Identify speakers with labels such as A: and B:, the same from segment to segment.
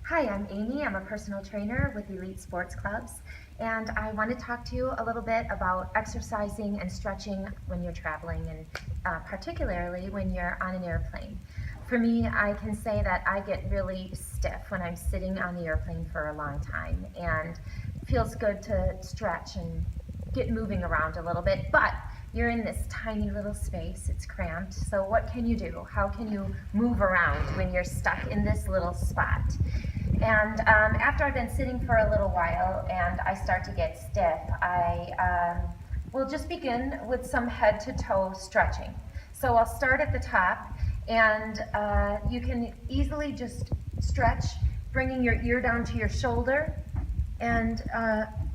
A: Hi, I'm Amy. I'm a personal trainer with Elite Sports Clubs, and I want to talk to you a little bit about exercising and stretching when you're traveling, and particularly when you're on an airplane. For me, I can say that I get really stiff when I'm sitting on the airplane for a long time, and it feels good to stretch and get moving around a little bit, but you're in this tiny little space, it's cramped, so what can you do? How can you move around when you're stuck in this little spot? And after I've been sitting for a little while and I start to get stiff, I will just begin with some head to toe stretching. So I'll start at the top, and you can easily just stretch, bringing your ear down to your shoulder and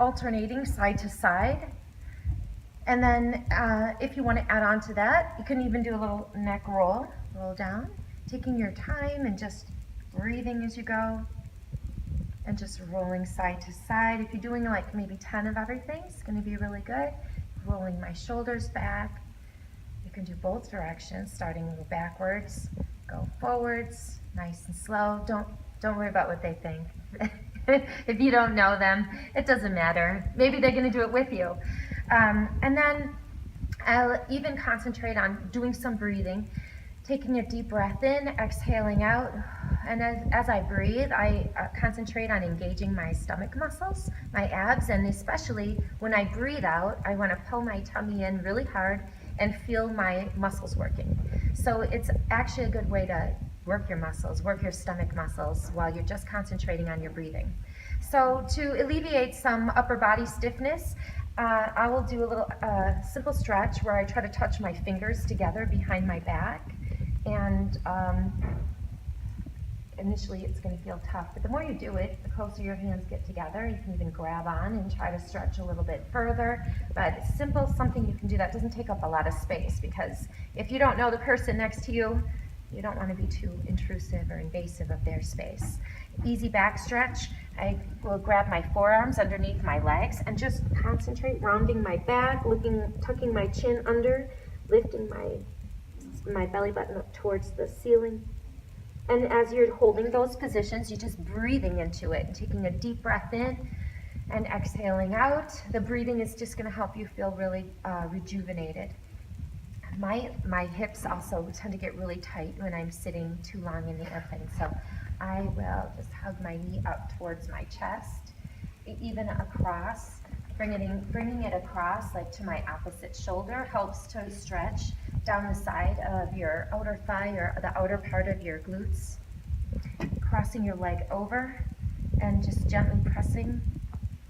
A: alternating side to side. And then if you want to add on to that, you can even do a little neck roll, roll down, taking your time and just breathing as you go and just rolling side to side. If you're doing like maybe 10 of everything, it's going to be really good. Rolling my shoulders back. You can do both directions, starting backwards, go forwards, nice and slow. Don't worry about what they think. If you don't know them, it doesn't matter. Maybe they're going to do it with you. And then I'll even concentrate on doing some breathing, taking a deep breath in, exhaling out. And as I breathe, I concentrate on engaging my stomach muscles, my abs, and especially when I breathe out, I want to pull my tummy in really hard and feel my muscles working. So it's actually a good way to work your muscles, work your stomach muscles while you're just concentrating on your breathing. So to alleviate some upper body stiffness, I will do a little simple stretch where I try to touch my fingers together behind my back. And initially it's going to feel tough, but the more you do it, the closer your hands get together. You can even grab on and try to stretch a little bit further, but it's simple, something you can do that doesn't take up a lot of space, because if you don't know the person next to you, you don't want to be too intrusive or invasive of their space. Easy back stretch. I will grab my forearms underneath my legs and just concentrate, rounding my back, tucking my chin under, lifting my belly button up towards the ceiling. And as you're holding those positions, you're just breathing into it and taking a deep breath in and exhaling out. The breathing is just going to help you feel really rejuvenated. My hips also tend to get really tight when I'm sitting too long in the airplane, so I will just hug my knee up towards my chest, even across. Bringing it across, like to my opposite shoulder, helps to stretch down the side of your outer thigh or the outer part of your glutes. Crossing your leg over and just gently pressing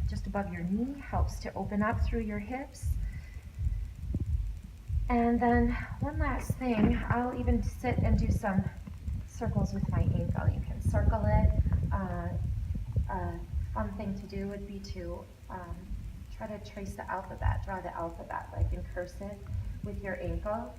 A: just above your knee helps to open up through your hips. And then one last thing, I'll even sit and do some circles with my ankle. You can circle it. A fun thing to do would be to try to trace the alphabet, draw the alphabet like in cursive with your ankle.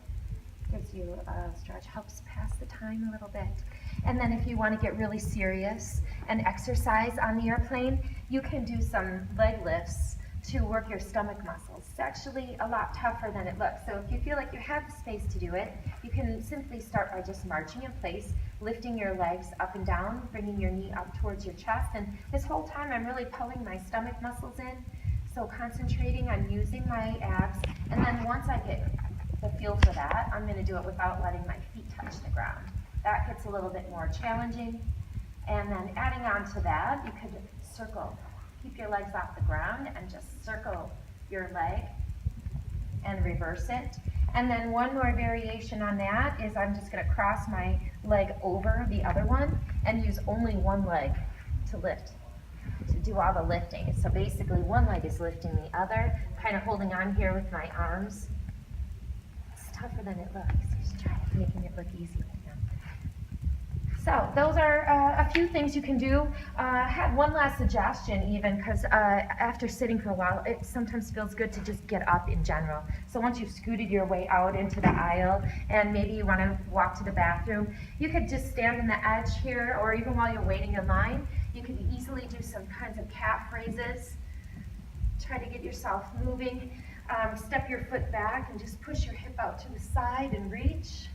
A: Gives you a stretch, helps pass the time a little bit. And then if you want to get really serious and exercise on the airplane, you can do some leg lifts to work your stomach muscles. It's actually a lot tougher than it looks. So if you feel like you have the space to do it, you can simply start by just marching in place, lifting your legs up and down, bringing your knee up towards your chest. And this whole time I'm really pulling my stomach muscles in. So concentrating on using my abs. And then once I get the feel for that, I'm going to do it without letting my feet touch the ground. That gets a little bit more challenging. And then adding on to that, you could circle. Keep your legs off the ground and just circle your leg and reverse it. And then one more variation on that is I'm just going to cross my leg over the other one and use only one leg to lift, to do all the lifting. So basically one leg is lifting the other, kind of holding on here with my arms. It's tougher than it looks. Just try making it look easy. So those are a few things you can do. I had one last suggestion even, because after sitting for a while, it sometimes feels good to just get up in general. So once you've scooted your way out into the aisle and maybe you want to walk to the bathroom, you could just stand on the edge here, or even while you're waiting in line, you could easily do some kinds of calf raises. Try to get yourself moving. Step your foot back and just push your hip out to the side and reach.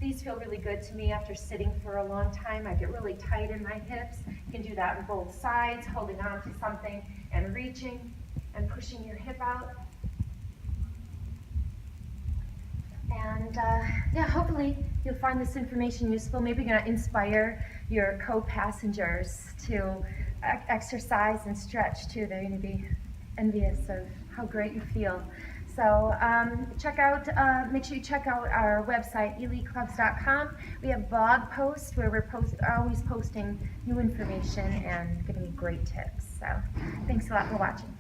A: These feel really good to me after sitting for a long time. I get really tight in my hips. You can do that on both sides, holding on to something and reaching and pushing your hip out. And yeah, hopefully you'll find this information useful. Maybe you're going to inspire your co-passengers to exercise and stretch too. They're going to be envious of how great you feel. So make sure you check out our website, eliteclubs.com. We have blog posts where we're always posting new information and giving you great tips. So thanks a lot for watching.